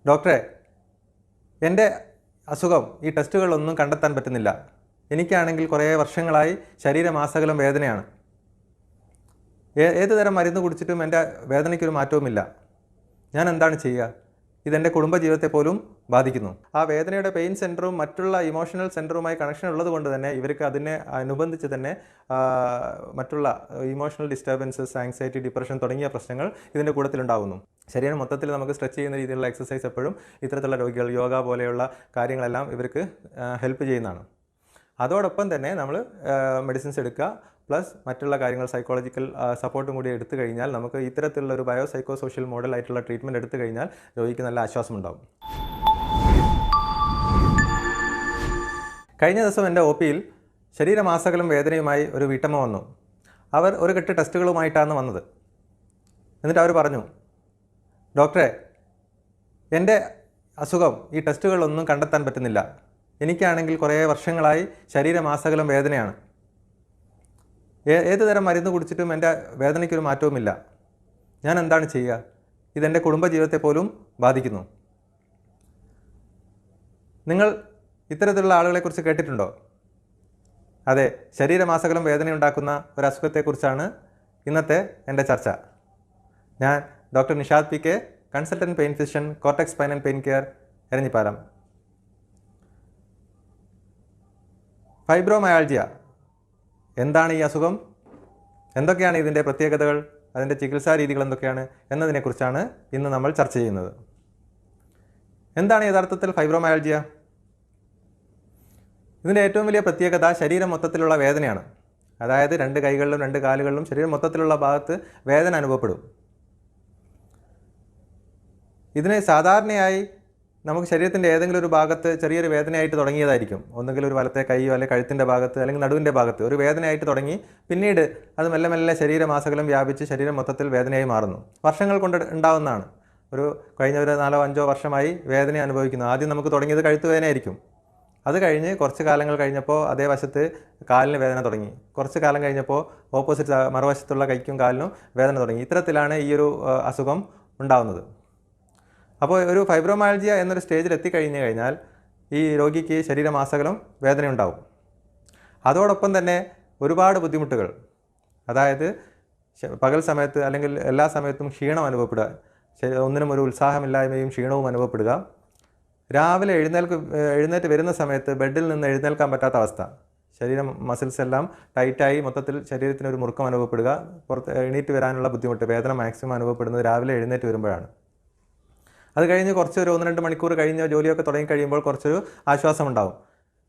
ഡോക്ടറെ, എൻ്റെ അസുഖം ഈ ടെസ്റ്റുകളിലൊന്നും കണ്ടെത്താൻ പറ്റുന്നില്ല. എനിക്കാണെങ്കിൽ കുറേ വർഷങ്ങളായി ശരീരമാസകലം വേദനയാണ്. ഏത് തരം മരുന്ന് കുടിച്ചിട്ടും എൻ്റെ വേദനയ്ക്കൊരു മാറ്റവുമില്ല. ഞാൻ എന്താണ് ചെയ്യുക? ഇതെൻ്റെ കുടുംബജീവിതത്തെ പോലും ബാധിക്കുന്നു. ആ വേദനയുടെ പെയിൻ സെൻറ്ററും മറ്റുള്ള ഇമോഷണൽ സെൻറ്ററുമായി കണക്ഷൻ ഉള്ളത് കൊണ്ട് തന്നെ ഇവർക്ക് അതിനെ അനുബന്ധിച്ച് തന്നെ മറ്റുള്ള ഇമോഷണൽ ഡിസ്റ്റർബൻസസ്, ആങ്സൈറ്റി, ഡിപ്രഷൻ തുടങ്ങിയ പ്രശ്നങ്ങൾ ഇതിൻ്റെ കൂട്ടത്തിലുണ്ടാകുന്നു. ശരീരം മൊത്തത്തിൽ നമുക്ക് സ്ട്രെച്ച് ചെയ്യുന്ന രീതിയിലുള്ള എക്സസൈസ് എപ്പോഴും ഇത്തരത്തിലുള്ള രോഗികൾ യോഗ പോലെയുള്ള കാര്യങ്ങളെല്ലാം ഇവർക്ക് ഹെൽപ്പ് ചെയ്യുന്നതാണ്. അതോടൊപ്പം തന്നെ നമ്മൾ മെഡിസിൻസ് എടുക്കുക, പ്ലസ് മറ്റുള്ള കാര്യങ്ങൾ സൈക്കോളജിക്കൽ സപ്പോർട്ടും കൂടി എടുത്തു കഴിഞ്ഞാൽ നമുക്ക് ഇത്തരത്തിലുള്ള ഒരു ബയോ സൈക്കോ സോഷ്യൽ മോഡൽ ആയിട്ടുള്ള ട്രീറ്റ്മെൻറ്റ് എടുത്തു കഴിഞ്ഞാൽ രോഗിക്ക് നല്ല ആശ്വാസമുണ്ടാകും. കഴിഞ്ഞ ദിവസം എൻ്റെ OPയിൽ ശരീരമാസകലം വേദനയുമായി ഒരു വീട്ടമ്മ വന്നു. അവർ ഒരു കെട്ട് ടെസ്റ്റുകളുമായിട്ടാണ് വന്നത്. എന്നിട്ട് അവർ പറഞ്ഞു, ഡോക്ടറെ, എൻ്റെ അസുഖം ഈ ടെസ്റ്റുകളിലൊന്നും കണ്ടെത്താൻ പറ്റുന്നില്ല. എനിക്കാണെങ്കിൽ കുറേ വർഷങ്ങളായി ശരീരമാസകലം വേദനയാണ്. ഏത് തരം മരുന്ന് കുടിച്ചിട്ടും എൻ്റെ വേദനയ്ക്കൊരു മാറ്റവുമില്ല. ഞാൻ എന്താണ് ചെയ്യുക? ഇതെൻ്റെ കുടുംബജീവിതത്തെ പോലും ബാധിക്കുന്നു. നിങ്ങൾ ഇത്തരത്തിലുള്ള ആളുകളെക്കുറിച്ച് കേട്ടിട്ടുണ്ടോ? അതെ, ശരീരമാസകലം വേദനയുണ്ടാക്കുന്ന ഒരു അസുഖത്തെക്കുറിച്ചാണ് ഇന്നത്തെ എൻ്റെ ചർച്ച. ഞാൻ doctor Nishad PK, consultant pain physician, cortex spine and pain care, Eranhipalam. Fibromyalgia എന്താണ് ഈ അസുഖം? എന്തൊക്കെയാണ് ഇതിൻ്റെ പ്രത്യേകതകൾ? അതിൻ്റെ ചികിത്സാ രീതികൾ എന്തൊക്കെയാണ് എന്നതിനെക്കുറിച്ചാണ് ഇന്ന് നമ്മൾ ചർച്ച ചെയ്യുന്നത്. എന്താണ് യഥാർത്ഥത്തിൽ ഫൈബ്രോമയാൾജിയ? ഇതിൻ്റെ ഏറ്റവും വലിയ പ്രത്യേകത ശരീരം മൊത്തത്തിലുള്ള വേദനയാണ്. അതായത് 2 കൈകളിലും 2 കാലുകളിലും ശരീരം മൊത്തത്തിലുള്ള ഭാഗത്ത് വേദന അനുഭവപ്പെടും. ഇതിന് സാധാരണയായി നമുക്ക് ശരീരത്തിൻ്റെ ഏതെങ്കിലും ഒരു ഭാഗത്ത് ചെറിയൊരു വേദനയായിട്ട് തുടങ്ങിയതായിരിക്കും. ഒന്നുകിൽ ഒരു വലത്തെ കൈയോ അല്ലെങ്കിൽ കഴുത്തിൻ്റെ ഭാഗത്ത് അല്ലെങ്കിൽ നടുവിൻ്റെ ഭാഗത്ത് ഒരു വേദനയായിട്ട് തുടങ്ങി പിന്നീട് അത് മെല്ലെ മെല്ലെ ശരീരമാസകലം വ്യാപിച്ച് ശരീരം മൊത്തത്തിൽ വേദനയായി മാറുന്നു. വർഷങ്ങൾ കൊണ്ട് ഉണ്ടാവുന്നതാണ്. കഴിഞ്ഞ ഒരു 4-5 വർഷമായി വേദന അനുഭവിക്കുന്നു. ആദ്യം നമുക്ക് തുടങ്ങിയത് കഴുത്ത് വേദനയായിരിക്കും. അത് കഴിഞ്ഞ് കുറച്ച് കാലങ്ങൾ കഴിഞ്ഞപ്പോൾ അതേ വശത്ത് കാലിന് വേദന തുടങ്ങി. കുറച്ച് കാലം കഴിഞ്ഞപ്പോൾ ഓപ്പോസിറ്റ് മറുവശത്തുള്ള കൈക്കും കാലിനും വേദന തുടങ്ങി. ഇത്തരത്തിലാണ് ഈ ഒരു അസുഖം ഉണ്ടാകുന്നത്. അപ്പോൾ ഒരു ഫൈബ്രോമയാൾജിയ എന്നൊരു സ്റ്റേജിൽ എത്തിക്കഴിഞ്ഞു കഴിഞ്ഞാൽ ഈ രോഗിക്ക് ശരീരമാസകലം വേദനയുണ്ടാവും. അതോടൊപ്പം തന്നെ ഒരുപാട് ബുദ്ധിമുട്ടുകൾ, അതായത് പകൽ സമയത്ത് അല്ലെങ്കിൽ എല്ലാ സമയത്തും ക്ഷീണം അനുഭവപ്പെടുക, ഒന്നിനും ഒരു ഉത്സാഹമില്ലായ്മയും ക്ഷീണവും അനുഭവപ്പെടുക, രാവിലെ എഴുന്നേറ്റ് വരുന്ന സമയത്ത് ബെഡിൽ നിന്ന് എഴുന്നേൽക്കാൻ പറ്റാത്ത അവസ്ഥ, ശരീരം മസിൽസ് എല്ലാം ടൈറ്റായി മൊത്തത്തിൽ ശരീരത്തിനൊരു മുറുക്കം അനുഭവപ്പെടുക, എണീറ്റ് വരാനുള്ള ബുദ്ധിമുട്ട്, വേദന മാക്സിമം അനുഭവപ്പെടുന്നത് രാവിലെ എഴുന്നേറ്റ് വരുമ്പോഴാണ്. അത് കഴിഞ്ഞ് കുറച്ചൊരു 1-2 മണിക്കൂർ കഴിഞ്ഞ് ജോലിയൊക്കെ തുടങ്ങി കഴിയുമ്പോൾ കുറച്ചൊരു ആശ്വാസമുണ്ടാകും.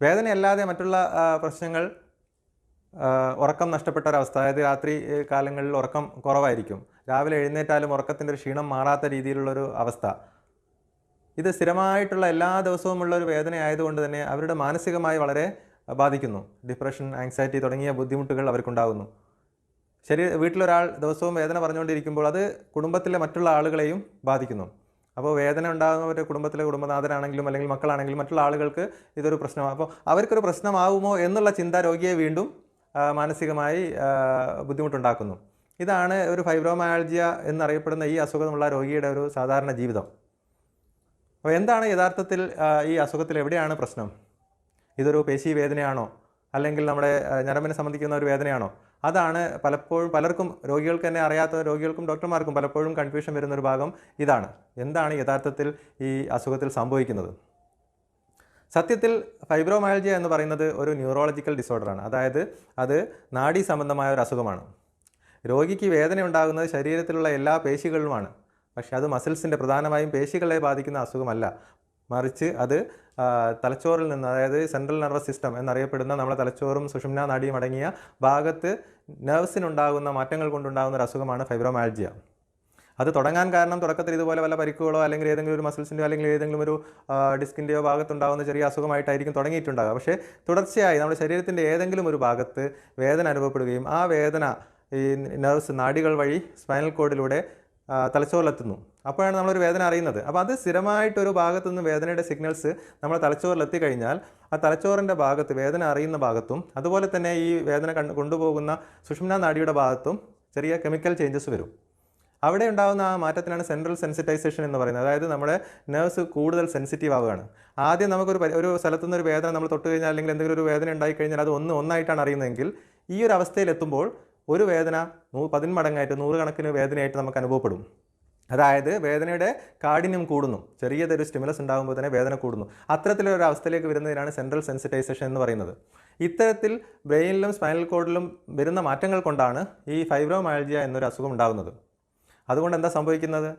വേദനയല്ലാതെ മറ്റുള്ള പ്രശ്നങ്ങൾ, ഉറക്കം നഷ്ടപ്പെട്ട ഒരവസ്ഥ, അതായത് രാത്രി കാലങ്ങളിൽ ഉറക്കം കുറവായിരിക്കും, രാവിലെ എഴുന്നേറ്റാലും ഉറക്കത്തിൻ്റെ ഒരു ക്ഷീണം മാറാത്ത രീതിയിലുള്ളൊരു അവസ്ഥ, ഇത് സ്ഥിരമായിട്ടുള്ള എല്ലാ ദിവസവുമുള്ള ഒരു വേദന ആയതുകൊണ്ട് തന്നെ അവരുടെ മാനസികമായി വളരെ ബാധിക്കുന്നു. ഡിപ്രഷൻ, ആങ്സൈറ്റി തുടങ്ങിയ ബുദ്ധിമുട്ടുകൾ അവർക്കുണ്ടാകുന്നു. വീട്ടിലൊരാൾ ദിവസവും വേദന പറഞ്ഞുകൊണ്ടിരിക്കുമ്പോൾ അത് കുടുംബത്തിലെ മറ്റുള്ള ആളുകളെയും ബാധിക്കുന്നു. അപ്പോൾ വേദന ഉണ്ടാകുന്നവരുടെ കുടുംബത്തിലെ കുടുംബനാഥനാണെങ്കിലും അല്ലെങ്കിൽ മക്കളാണെങ്കിലും മറ്റുള്ള ആളുകൾക്ക് ഇതൊരു പ്രശ്നമാണ്. അപ്പോൾ അവർക്കൊരു പ്രശ്നമാവുമോ എന്നുള്ള ചിന്ത രോഗിയെ വീണ്ടും മാനസികമായി ബുദ്ധിമുട്ടുണ്ടാക്കുന്നു. ഇതാണ് ഒരു ഫൈബ്രോമയാൾജിയ എന്നറിയപ്പെടുന്ന ഈ അസുഖമുള്ള രോഗിയുടെ ഒരു സാധാരണ ജീവിതം. അപ്പോൾ എന്താണ് യഥാർത്ഥത്തിൽ ഈ അസുഖത്തിൽ എവിടെയാണ് പ്രശ്നം? ഇതൊരു പേശി വേദനയാണോ അല്ലെങ്കിൽ നമ്മുടെ ഞരമ്പിനെ സംബന്ധിക്കുന്ന ഒരു വേദനയാണോ? അതാണ് പലപ്പോഴും പലർക്കും, രോഗികൾക്ക് തന്നെ അറിയാത്ത രോഗികൾക്കും ഡോക്ടർമാർക്കും പലപ്പോഴും കൺഫ്യൂഷൻ വരുന്നൊരു ഭാഗം ഇതാണ്. എന്താണ് യഥാർത്ഥത്തിൽ ഈ അസുഖത്തിൽ സംഭവിക്കുന്നത്? സത്യത്തിൽ ഫൈബ്രോമയാൾജിയ എന്ന് പറയുന്നത് ഒരു ന്യൂറോളജിക്കൽ ഡിസോർഡറാണ്. അതായത് അത് നാഡീ സംബന്ധമായ ഒരു അസുഖമാണ്. രോഗിക്ക് വേദന ഉണ്ടാകുന്നത് ശരീരത്തിലുള്ള എല്ലാ പേശികളിലുമാണ്. പക്ഷേ അത് മസിൽസിൻ്റെ, പ്രധാനമായും പേശികളെ ബാധിക്കുന്ന അസുഖമല്ല. മറിച്ച് അത് തലച്ചോറിൽ നിന്ന്, അതായത് സെൻട്രൽ നെർവസ് സിസ്റ്റം എന്നറിയപ്പെടുന്ന നമ്മുടെ തലച്ചോറും സുഷുമ്നാ നാഡിയും അടങ്ങിയ ഭാഗത്ത് നെർവ്സിനുണ്ടാകുന്ന മാറ്റങ്ങൾ കൊണ്ടുണ്ടാകുന്ന ഒരു അസുഖമാണ് ഫൈബ്രോമയാൾജിയ. അത് തുടങ്ങാൻ കാരണം തുടക്കത്തിൽ ഇതുപോലെ വല്ല പരിക്കുകളോ അല്ലെങ്കിൽ ഏതെങ്കിലും ഒരു മസിൽസിൻ്റെയോ അല്ലെങ്കിൽ ഏതെങ്കിലും ഒരു ഡിസ്കിൻ്റെയോ ഭാഗത്തുണ്ടാകുന്ന ചെറിയ അസുഖമായിട്ടായിരിക്കും തുടങ്ങിയിട്ടുണ്ടാകുക. പക്ഷേ തുടർച്ചയായി നമ്മുടെ ശരീരത്തിൻ്റെ ഏതെങ്കിലും ഒരു ഭാഗത്ത് വേദന അനുഭവപ്പെടുകയും ആ വേദന ഈ നെർവ്സ്, നാഡികൾ വഴി സ്പൈനൽ കോഡിലൂടെ തലച്ചോറിലെത്തുന്നു. അപ്പോഴാണ് നമ്മളൊരു വേദന അറിയുന്നത്. അപ്പോൾ അത് സ്ഥിരമായിട്ടൊരു ഭാഗത്തു നിന്ന് വേദനയുടെ സിഗ്നൽസ് നമ്മൾ തലച്ചോറിലെത്തി കഴിഞ്ഞാൽ ആ തലച്ചോറിൻ്റെ ഭാഗത്ത്, വേദന അറിയുന്ന ഭാഗത്തും അതുപോലെ തന്നെ ഈ വേദന കൊണ്ടുപോകുന്ന സുഷുമ്നാ നാഡിയുടെ ഭാഗത്തും ചെറിയ കെമിക്കൽ ചേഞ്ചസ് വരും. അവിടെ ഉണ്ടാകുന്ന ആ മാറ്റത്തിനാണ് സെൻട്രൽ സെൻസിറ്റൈസേഷൻ എന്ന് പറയുന്നത്. അതായത് നമ്മുടെ നെർവ്സ് കൂടുതൽ സെൻസിറ്റീവ് ആവുകയാണ്. ആദ്യം ഒരു സ്ഥലത്തുനിന്ന് ഒരു വേദന നമ്മൾ തൊട്ട് കഴിഞ്ഞാൽ അല്ലെങ്കിൽ എന്തെങ്കിലും ഒരു വേദന ഉണ്ടായിക്കഴിഞ്ഞാൽ അത് ഒന്നായിട്ടാണ് അറിയുന്നതെങ്കിൽ ഈ ഒരു അവസ്ഥയിലെത്തുമ്പോൾ ഒരു വേദന 10 മടങ്ങായിട്ട് 100 കണക്കിന് വേദനയായിട്ട് നമുക്ക് അനുഭവപ്പെടും. അതായത് വേദനയുടെ കാഠിന്യം കൂടുന്നു. ചെറിയതൊരു സ്റ്റിമുലസ് ഉണ്ടാകുമ്പോൾ തന്നെ വേദന കൂടുന്നു. അത്തരത്തിലൊരു അവസ്ഥയിലേക്ക് വരുന്നതിനാണ് സെൻട്രൽ സെൻസിറ്റൈസേഷൻ എന്ന് പറയുന്നത്. ഇത്തരത്തിൽ ബ്രെയിനിലും സ്പൈനൽ കോഡിലും വരുന്ന മാറ്റങ്ങൾ കൊണ്ടാണ് ഈ ഫൈബ്രോമയാൽജിയ എന്നൊരു അസുഖം ഉണ്ടാകുന്നത്. അതുകൊണ്ട് എന്താ സംഭവിക്കുന്നത്?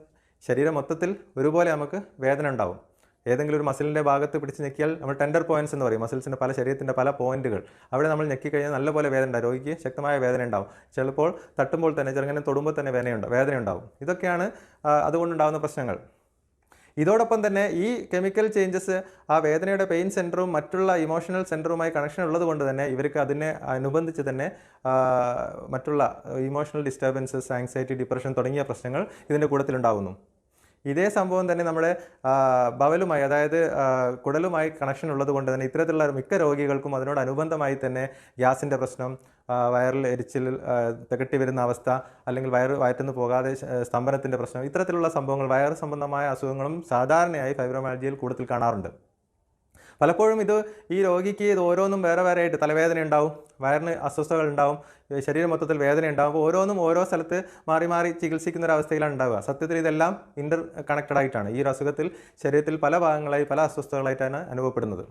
ശരീരം മൊത്തത്തിൽ ഒരുപോലെ നമുക്ക് വേദന ഉണ്ടാവും. ഏതെങ്കിലും ഒരു മസിലിൻ്റെ ഭാഗത്ത് പിടിച്ച് ഞെക്കിയാൽ നമ്മൾ ടെൻഡർ പോയിൻറ്റ്സ് എന്ന് പറയും. മസിൽസിൻ്റെ ശരീരത്തിൻ്റെ പല പോയിൻറ്റുകൾ അവിടെ നമ്മൾ ഞെക്കിക്കഴിഞ്ഞാൽ നല്ലപോലെ വേദന ഉണ്ടാവും. രോഗിക്ക് ശക്തമായ വേദന ഉണ്ടാവും. ചിലപ്പോൾ തട്ടുമ്പോൾ തന്നെ ചെറുങ്ങനെ തൊടുമ്പോൾ തന്നെ വേദന ഉണ്ടാവും. ഇതൊക്കെയാണ് അതുകൊണ്ടുണ്ടാകുന്ന പ്രശ്നങ്ങൾ. ഇതോടൊപ്പം തന്നെ ഈ കെമിക്കൽ ചേഞ്ചസ് ആ വേദനയുടെ പെയിൻ സെൻറ്ററും മറ്റുള്ള ഇമോഷണൽ സെൻറ്ററുമായി കണക്ഷൻ ഉള്ളത് കൊണ്ട് തന്നെ ഇവർക്ക് അതിനെ അനുബന്ധിച്ച് തന്നെ മറ്റുള്ള ഇമോഷണൽ ഡിസ്റ്റർബൻസസ്, ആങ്സൈറ്റി, ഡിപ്രഷൻ തുടങ്ങിയ പ്രശ്നങ്ങൾ ഇതിൻ്റെ കൂട്ടത്തിലുണ്ടാകുന്നു. ഇതേ സംഭവം തന്നെ നമ്മുടെ ബവലുമായി, അതായത് കുടലുമായി കണക്ഷൻ ഉള്ളത് കൊണ്ട് തന്നെ ഇത്തരത്തിലുള്ള മിക്ക രോഗികൾക്കും അതിനോടനുബന്ധമായി തന്നെ ഗ്യാസിൻ്റെ പ്രശ്നം, വയറിൽ എരിച്ചിൽ, തികട്ടി വരുന്ന അവസ്ഥ, അല്ലെങ്കിൽ വയറ്റുനിന്ന് പോകാതെ സ്തംഭനത്തിൻ്റെ പ്രശ്നം, ഇത്തരത്തിലുള്ള സംഭവങ്ങൾ, വയറ് സംബന്ധമായ അസുഖങ്ങളും സാധാരണയായി ഫൈബ്രോമയാൽജിയയിൽ കൂടുതൽ കാണാറുണ്ട്. പലപ്പോഴും ഈ രോഗിക്ക് ഇത് ഓരോന്നും വേറെ ആയിട്ട് തലവേദന ഉണ്ടാവും, വയറിന് അസ്വസ്ഥതകൾ ഉണ്ടാവും, ശരീരം മൊത്തത്തിൽ വേദന ഉണ്ടാവും. അപ്പോൾ ഓരോന്നും ഓരോ സ്ഥലത്ത് മാറി മാറി ചികിത്സിക്കുന്ന ഒരു അവസ്ഥയിലാണ് ഉണ്ടാവുക. സത്യത്തിൽ ഇതെല്ലാം ഇൻ്റർ കണക്റ്റഡ് ആയിട്ടാണ്. ഈ ഒരു അസുഖത്തിൽ ശരീരത്തിൽ പല ഭാഗങ്ങളായി പല അസ്വസ്ഥതകളായിട്ടാണ് അനുഭവപ്പെടുന്നത്.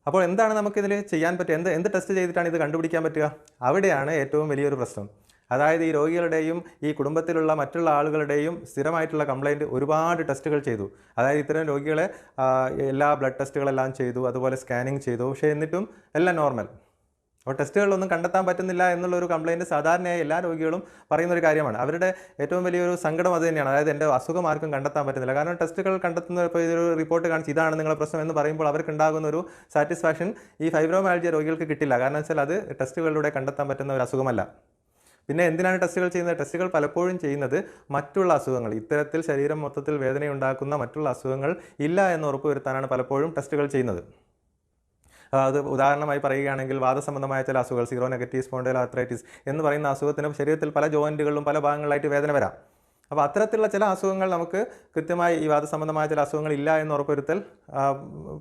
അപ്പോൾ എന്താണ് നമുക്കിതിൽ ചെയ്യാൻ പറ്റുക? എന്ത് ടെസ്റ്റ് ചെയ്തിട്ടാണ് ഇത് കണ്ടുപിടിക്കാൻ പറ്റുക? അവിടെയാണ് ഏറ്റവും വലിയൊരു പ്രശ്നം. അതായത് ഈ രോഗികളുടെയും ഈ കുടുംബത്തിലുള്ള മറ്റുള്ള ആളുകളുടെയും സ്ഥിരമായിട്ടുള്ള കംപ്ലയിൻറ്റ് ഒരുപാട് ടെസ്റ്റുകൾ ചെയ്തു. അതായത് ഇത്തരം രോഗികളെ എല്ലാ ബ്ലഡ് ടെസ്റ്റുകളെല്ലാം ചെയ്തു, അതുപോലെ സ്കാനിങ് ചെയ്തു. പക്ഷേ എന്നിട്ടും എല്ലാം നോർമൽ. അപ്പോൾ ടെസ്റ്റുകളിലൊന്നും കണ്ടെത്താൻ പറ്റുന്നില്ല എന്നുള്ളൊരു കംപ്ലയിൻറ്റ് സാധാരണയായി എല്ലാ രോഗികളും പറയുന്നൊരു കാര്യമാണ്. അവരുടെ ഏറ്റവും വലിയൊരു സങ്കടം അത് തന്നെയാണ്. അതായത് എൻ്റെ അസുഖം ആർക്കും കണ്ടെത്താൻ പറ്റുന്നില്ല. കാരണം ടെസ്റ്റുകൾ കണ്ടെത്തുന്ന ഇപ്പോൾ ഇതൊരു റിപ്പോർട്ട് കാണിച്ച് ഇതാണ് നിങ്ങളുടെ പ്രശ്നം എന്ന് പറയുമ്പോൾ അവർക്കുണ്ടാകുന്ന ഒരു സാറ്റിസ്ഫാക്ഷൻ ഈ ഫൈബ്രോമയാൽജിയ രോഗികൾക്ക് കിട്ടില്ല. കാരണം വെച്ചാൽ അത് ടെസ്റ്റുകളിലൂടെ കണ്ടെത്താൻ പറ്റുന്ന ഒരു അസുഖമല്ല. പിന്നെ എന്തിനാണ് ടെസ്റ്റുകൾ ചെയ്യുന്നത്? ടെസ്റ്റുകൾ പലപ്പോഴും ചെയ്യുന്നത് മറ്റുള്ള അസുഖങ്ങൾ, ഇത്തരത്തിൽ ശരീരം മൊത്തത്തിൽ വേദനയുണ്ടാക്കുന്ന മറ്റുള്ള അസുഖങ്ങൾ ഇല്ല എന്ന് ഉറപ്പുവരുത്താനാണ് പലപ്പോഴും ടെസ്റ്റുകൾ ചെയ്യുന്നത്. അത് ഉദാഹരണമായി പറയുകയാണെങ്കിൽ വാദസംബന്ധമായ ചില അസുഖങ്ങൾ, സീറോ നെഗറ്റീവ് സ്പോണ്ടൈലോആർത്രൈറ്റിസ് എന്ന് പറയുന്ന അസുഖത്തിന് ശരീരത്തിൽ പല ജോയിൻറ്റുകളിലും പല ഭാഗങ്ങളായിട്ട് വേദന വരാം. അപ്പോൾ അത്തരത്തിലുള്ള ചില അസുഖങ്ങൾ നമുക്ക് കൃത്യമായി ഈ വാദസംബന്ധമായ ചില അസുഖങ്ങൾ ഇല്ല എന്ന് ഉറപ്പുവരുത്തൽ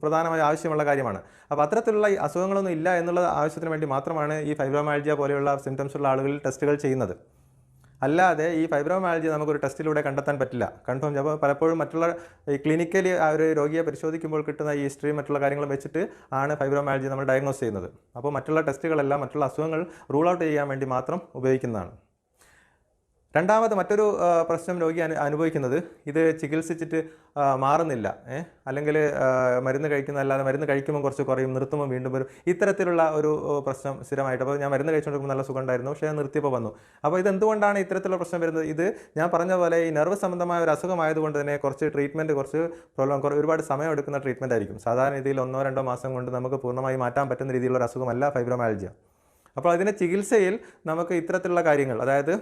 പ്രധാനമായി ആവശ്യമുള്ള കാര്യമാണ്. അപ്പോൾ അത്തരത്തിലുള്ള ഈ അസുഖങ്ങളൊന്നും ഇല്ല എന്നുള്ള ആവശ്യത്തിന് വേണ്ടി മാത്രമാണ് ഈ ഫൈബ്രോമയാൽജിയ പോലെയുള്ള സിംറ്റംസ് ഉള്ള ആളുകളിൽ ടെസ്റ്റുകൾ ചെയ്യുന്നത്. അല്ലാതെ ഈ ഫൈബ്രോമയാൽജിയ നമുക്കൊരു ടെസ്റ്റിലൂടെ കണ്ടെത്താൻ പറ്റില്ല. കൺഫേം ചെയ്യുമ്പോൾ പലപ്പോഴും മറ്റുള്ള ഈ ക്ലിനിക്കലി ആ ഒരു രോഗിയെ പരിശോധിക്കുമ്പോൾ കിട്ടുന്ന ഈ ഹിസ്റ്ററിയും മറ്റുള്ള കാര്യങ്ങളും വെച്ചിട്ട് ആണ് ഫൈബ്രോമയാൽജിയ നമ്മൾ ഡയഗ്നോസ് ചെയ്യുന്നത്. അപ്പോൾ മറ്റുള്ള ടെസ്റ്റുകളെല്ലാം മറ്റുള്ള അസുഖങ്ങൾ റൂൾ ഔട്ട് ചെയ്യാൻ വേണ്ടി മാത്രം ഉപയോഗിക്കുന്നതാണ്. രണ്ടാമത് മറ്റൊരു പ്രശ്നം രോഗി അനുഭവിക്കുന്നത് ഇത് ചികിത്സിച്ചിട്ട് മാറുന്നില്ല, അല്ലെങ്കിൽ മരുന്ന് കഴിക്കുന്നതല്ലാതെ മരുന്ന് കഴിക്കുമ്പോൾ കുറച്ച് കുറയും, നിർത്തുമ്പോൾ വീണ്ടും വരും. ഇത്തരത്തിലുള്ള ഒരു പ്രശ്നം സ്ഥിരമായിട്ട്. അപ്പോൾ ഞാൻ മരുന്ന് കഴിച്ചുകൊണ്ടിരിക്കുമ്പോൾ നല്ല സുഖം ഉണ്ടായിരുന്നു, പക്ഷേ ഞാൻ നിർത്തിയപ്പോൾ വന്നു. അപ്പോൾ ഇതെന്തുകൊണ്ടാണ് ഇത്തരത്തിലുള്ള പ്രശ്നം വരുന്നത്? ഇത് ഞാൻ പറഞ്ഞ പോലെ ഈ നെർവ് സംബന്ധമായ ഒരു അസുഖമായതുകൊണ്ട് തന്നെ കുറച്ച് ട്രീറ്റ്മെൻറ്റ്, ഒരുപാട് സമയം എടുക്കുന്ന ട്രീറ്റ്മെൻറ്റ് ആയിരിക്കും. സാധാരണ രീതിയിൽ 1-2 മാസം കൊണ്ട് നമുക്ക് പൂർണ്ണമായി മാറ്റാൻ പറ്റുന്ന രീതിയിലുള്ള അസുഖമല്ല ഫൈബ്രോമയാൽജിയ. അപ്പോൾ അതിൻ്റെ ചികിത്സയിൽ നമുക്ക് ഇത്തരത്തിലുള്ള കാര്യങ്ങൾ, അതായത്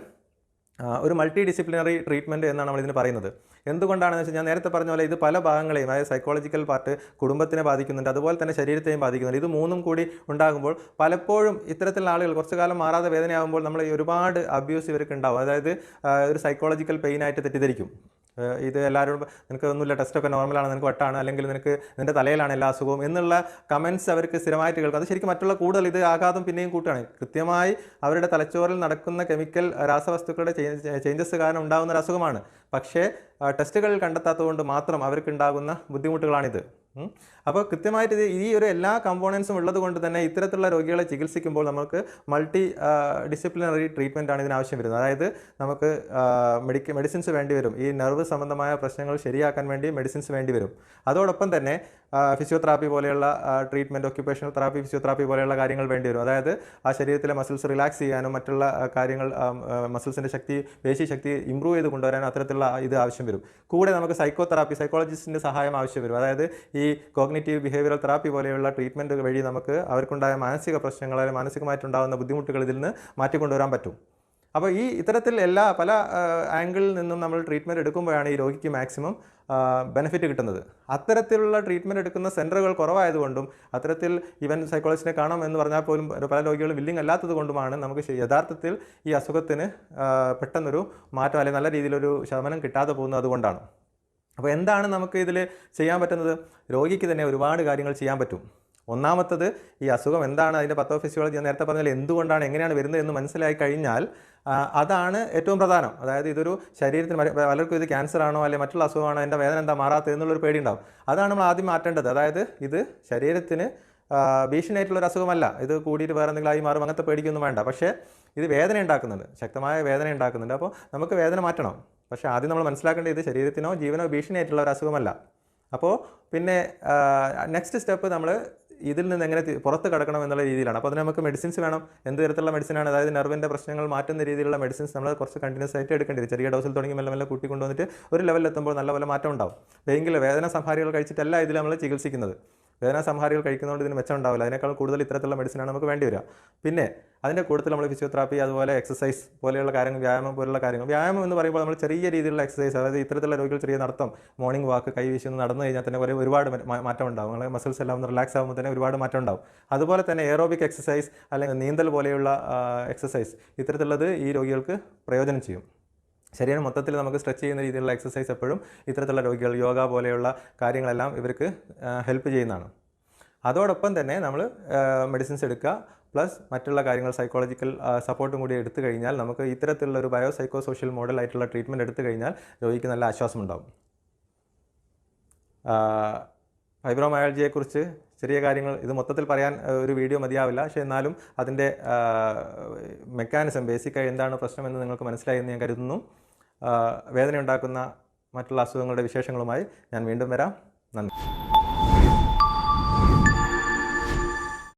ഒരു മൾട്ടി ഡിസിപ്ലിനറി ട്രീറ്റ്മെൻറ്റ് എന്നാണ് നമ്മളിതിന് പറയുന്നത്. എന്തുകൊണ്ടാണെന്ന് വെച്ചാൽ ഞാൻ നേരത്തെ പറഞ്ഞ പോലെ ഇത് പല ഭാഗങ്ങളെയും, അതായത് സൈക്കോളജിക്കൽ പാർട്ട് കുടുംബത്തിനെ ബാധിക്കുന്നുണ്ട്, അതുപോലെ തന്നെ ശരീരത്തെയും ബാധിക്കുന്നുണ്ട്. ഇത് മൂന്നും കൂടി ഉണ്ടാകുമ്പോൾ പലപ്പോഴും ഇത്തരത്തിലുള്ള ആളുകൾ കുറച്ചു കാലം മാറാതെ വേദനയാകുമ്പോൾ നമ്മൾ ഒരുപാട് അബ്യൂസ് ഇവർക്ക് ഉണ്ടാവും. അതായത് ഒരു സൈക്കോളജിക്കൽ പെയിനായിട്ട് തെറ്റിദ്ധരിക്കും. ഇത് എല്ലാവരും നിനക്ക് ഒന്നുമില്ല, ടെസ്റ്റൊക്കെ നോർമലാണ്, നിനക്ക് വട്ടാണ്, അല്ലെങ്കിൽ നിൻ്റെ തലയിലാണ് എല്ലാ അസുഖവും എന്നുള്ള കമൻറ്റ്സ് അവർക്ക് സ്ഥിരമായിട്ട് കേൾക്കും. അത് ശരിക്കും മറ്റുള്ള കൂടുതൽ ഇത് ആഘാതം പിന്നെയും കൂട്ടുകയാണ്. കൃത്യമായി അവരുടെ തലച്ചോറിൽ നടക്കുന്ന കെമിക്കൽ രാസവസ്തുക്കളുടെ ചേഞ്ചസ് കാരണം ഉണ്ടാകുന്ന ഒരു അസുഖമാണ്. പക്ഷേ ടെസ്റ്റുകളിൽ കണ്ടെത്താത്തതുകൊണ്ട് മാത്രം അവർക്കുണ്ടാകുന്ന ബുദ്ധിമുട്ടുകളാണിത്. അപ്പോൾ കൃത്യമായിട്ട് ഈ ഒരു എല്ലാ കമ്പോണൻസും ഉള്ളത് കൊണ്ട് തന്നെ ഇത്തരത്തിലുള്ള രോഗികളെ ചികിത്സിക്കുമ്പോൾ നമുക്ക് മൾട്ടി ഡിസിപ്ലിനറി ട്രീറ്റ്മെൻറ്റാണ് ഇതിനാവശ്യം വരുന്നത്. അതായത് നമുക്ക് മെഡിസിൻസ് വേണ്ടി വരും. ഈ നെർവ് സംബന്ധമായ പ്രശ്നങ്ങൾ ശരിയാക്കാൻ വേണ്ടി മെഡിസിൻസ് വേണ്ടി വരും. അതോടൊപ്പം തന്നെ ഫിസിയോതെറാപ്പി പോലെയുള്ള ട്രീറ്റ്മെൻറ്റ്, ഒക്യുപേഷണൽ തെറാപ്പി, ഫിസിയോതെറാപ്പി പോലെയുള്ള കാര്യങ്ങൾ വേണ്ടി വരും. അതായത് ആ ശരീരത്തിലെ മസിൽസ് റിലാക്സ് ചെയ്യാനും മറ്റുള്ള കാര്യങ്ങൾ, മസിൽസിൻ്റെ ശക്തി, പേശി ശക്തി ഇമ്പ്രൂവ് ചെയ്ത് കൊണ്ടുവരാനും അത്തരത്തിലുള്ള ഇത് ആവശ്യം വരും. കൂടെ നമുക്ക് സൈക്കോളജിസ്റ്റിൻ്റെ സഹായം ആവശ്യം വരും. അതായത് ഈ കോഗ്നിറ്റീവ് ബിഹേവിയറൽ തെറാപ്പി പോലെയുള്ള ട്രീറ്റ്മെൻറ്റ് വഴി നമുക്ക് അവർക്കുണ്ടായ മാനസിക പ്രശ്നങ്ങൾ, അല്ലെങ്കിൽ മാനസികമായിട്ടുണ്ടാകുന്ന ബുദ്ധിമുട്ടുകൾ ഇതിൽ നിന്ന് മാറ്റിക്കൊണ്ടുവരാൻ പറ്റും. അപ്പോൾ ഈ ഇത്തരത്തിൽ എല്ലാ പല ആംഗിളിൽ നിന്നും നമ്മൾ ട്രീറ്റ്മെൻറ്റ് എടുക്കുമ്പോഴാണ് ഈ രോഗിക്ക് മാക്സിമം ബെനിഫിറ്റ് കിട്ടുന്നത്. അത്തരത്തിലുള്ള ട്രീറ്റ്മെൻറ്റ് എടുക്കുന്ന സെൻറ്ററുകൾ കുറവായതുകൊണ്ടും അത്തരത്തിൽ ഈവൻ സൈക്കോളജിസ്റ്റിനെ കാണാം എന്ന് പറഞ്ഞാൽ പോലും പല രോഗികളും വില്ലിങ് അല്ലാത്തത് കൊണ്ടുമാണ് നമുക്ക് യഥാർത്ഥത്തിൽ ഈ അസുഖത്തിന് പെട്ടെന്നൊരു മാറ്റം അല്ലെങ്കിൽ നല്ല രീതിയിലൊരു ശമനം കിട്ടാതെ പോകുന്നത് അതുകൊണ്ടാണ്. അപ്പോൾ എന്താണ് നമുക്ക് ഇതിൽ ചെയ്യാൻ പറ്റുന്നത്? രോഗിക്ക് തന്നെ ഒരുപാട് കാര്യങ്ങൾ ചെയ്യാൻ പറ്റും. ഒന്നാമത്തത് ഈ അസുഖം എന്താണ്, അതിൻ്റെ പത്തോഫിസിയോളജി ഞാൻ നേരത്തെ പറഞ്ഞാൽ എന്തുകൊണ്ടാണ് എങ്ങനെയാണ് വരുന്നത് എന്ന് മനസ്സിലായി കഴിഞ്ഞാൽ അതാണ് ഏറ്റവും പ്രധാനം. അതായത് ഇതൊരു ശരീരത്തിന് പലർക്കും ഇത് ക്യാൻസർ ആണോ അല്ലെങ്കിൽ മറ്റുള്ള അസുഖമാണോ, എൻ്റെ വേദന എന്താ മാറാത്തത് എന്നുള്ളൊരു പേടി ഉണ്ടാവും. അതാണ് നമ്മൾ ആദ്യം മാറ്റേണ്ടത്. അതായത് ഇത് ശരീരത്തിന് ഭീഷണിയായിട്ടുള്ളൊരു അസുഖമല്ല, ഇത് കൂടിയിട്ട് വേറെ എന്തെങ്കിലും ആയി മാറും, അങ്ങനത്തെ പേടിക്കൊന്നും വേണ്ട. പക്ഷേ ഇത് വേദന ഉണ്ടാക്കുന്നുണ്ട്, ശക്തമായ വേദന ഉണ്ടാക്കുന്നുണ്ട്. അപ്പോൾ നമുക്ക് വേദന മാറ്റണം. പക്ഷേ ആദ്യം നമ്മൾ മനസ്സിലാക്കേണ്ടത് ഇത് ശരീരത്തിനോ ജീവനോ ഭീഷണിയായിട്ടുള്ള ഒരു അസുഖമല്ല. അപ്പോൾ പിന്നെ നെക്സ്റ്റ് സ്റ്റെപ്പ് നമ്മൾ ഇതിൽ നിന്ന് എങ്ങനെ പുറത്ത് കടക്കണം എന്നുള്ള രീതിയിലാണ്. അപ്പോൾ അതിന് നമുക്ക് മെഡിസിൻസ് വേണം. എന്ത് തരത്തിലുള്ള മെഡിസിനാണ്? അതായത് നെർവിൻ്റെ പ്രശ്നങ്ങൾ മാറ്റുന്ന രീതിയിലുള്ള മെഡിസിൻസ് നമ്മൾ കുറച്ച് കണ്ടിന്യൂസ് ആയിട്ട് എടുക്കേണ്ടി വരും. ചെറിയ ഡോസിൽ തുടങ്ങി മെല്ലെ മെല്ലെ കൂട്ടിക്കൊണ്ടുവന്നിട്ട് ഒരു ലെവലിലെത്തുമ്പോൾ നല്ലപോലെ മാറ്റം ഉണ്ടാവും. എങ്കിൽ വേദന സംഹാരികൾ കഴിച്ചിട്ടല്ല ഇതിൽ നമ്മൾ ചികിത്സിക്കുന്നത്. വേദന സംഹാരികൾ കഴിക്കുന്നതുകൊണ്ട് ഇതിന് മെച്ചം ഉണ്ടാവില്ല. അതിനേക്കാൾ കൂടുതൽ ഇത്തരത്തിലുള്ള മെഡിസിനാണ് നമുക്ക് വേണ്ടി വരിക. പിന്നെ അതിൻ്റെ കൂട്ടത്തിൽ നമ്മൾ ഫിസിയോതെറാപ്പി, അതുപോലെ എക്സസൈസ് പോലെയുള്ള കാര്യങ്ങൾ, വ്യായാമം പോലുള്ള കാര്യങ്ങൾ. വ്യായാമം എന്ന് പറയുമ്പോൾ നമ്മൾ ചെറിയ രീതിയിലുള്ള എക്സസൈസ്, അതായത് ഇത്തരത്തിലുള്ള രോഗികൾ ചെറിയ നടത്തം, മോർണിംഗ് വാക്ക്, കൈവീശി ഒന്ന് നടന്നു കഴിഞ്ഞാൽ തന്നെ ഒരുപാട് മാറ്റം ഉണ്ടാവും. നമ്മളെ മസിൽസ് എല്ലാം ഒന്ന് റിലാക്സ് ആകുമ്പോൾ തന്നെ ഒരുപാട് മാറ്റം ഉണ്ടാവും. അതുപോലെ തന്നെ എയറോബിക് എക്സസൈസ് അല്ലെങ്കിൽ നീന്തൽ പോലെയുള്ള എക്സസൈസ്, ഇത്തരത്തിലുള്ളത് ഈ രോഗികൾക്ക് പ്രയോജനം ചെയ്യും. ശരീരം മൊത്തത്തിൽ നമുക്ക് സ്ട്രെച്ച് ചെയ്യുന്ന രീതിയിലുള്ള എക്സസൈസ് എപ്പോഴും ഇത്തരത്തിലുള്ള രോഗികൾ, യോഗ പോലെയുള്ള കാര്യങ്ങളെല്ലാം ഇവർക്ക് ഹെൽപ്പ് ചെയ്യുന്നതാണ്. അതോടൊപ്പം തന്നെ നമ്മൾ മെഡിസിൻസ് എടുക്കുക, പ്ലസ് മറ്റുള്ള കാര്യങ്ങൾ സൈക്കോളജിക്കൽ സപ്പോർട്ടും കൂടി എടുത്തു കഴിഞ്ഞാൽ നമുക്ക് ഇത്തരത്തിലുള്ള ഒരു ബയോ സൈക്കോ സോഷ്യൽ മോഡലായിട്ടുള്ള ട്രീറ്റ്മെൻറ്റ് എടുത്തു കഴിഞ്ഞാൽ രോഗിക്ക് നല്ല ആശ്വാസം ഉണ്ടാകും. ഫൈബ്രോമയാൾജിയെക്കുറിച്ച് ചെറിയ കാര്യങ്ങൾ ഇത് മൊത്തത്തിൽ പറയാൻ ഒരു വീഡിയോ മതിയാവില്ല. പക്ഷേ എന്നാലും അതിൻ്റെ മെക്കാനിസം, ബേസിക്കായി എന്താണ് പ്രശ്നമെന്ന് നിങ്ങൾക്ക് മനസ്സിലായി എന്ന് ഞാൻ കരുതുന്നു. വേദന ഉണ്ടാക്കുന്ന മറ്റുള്ള അസുഖങ്ങളുടെ വിശേഷങ്ങളുമായി ഞാൻ വീണ്ടും വരാം. നന്ദി.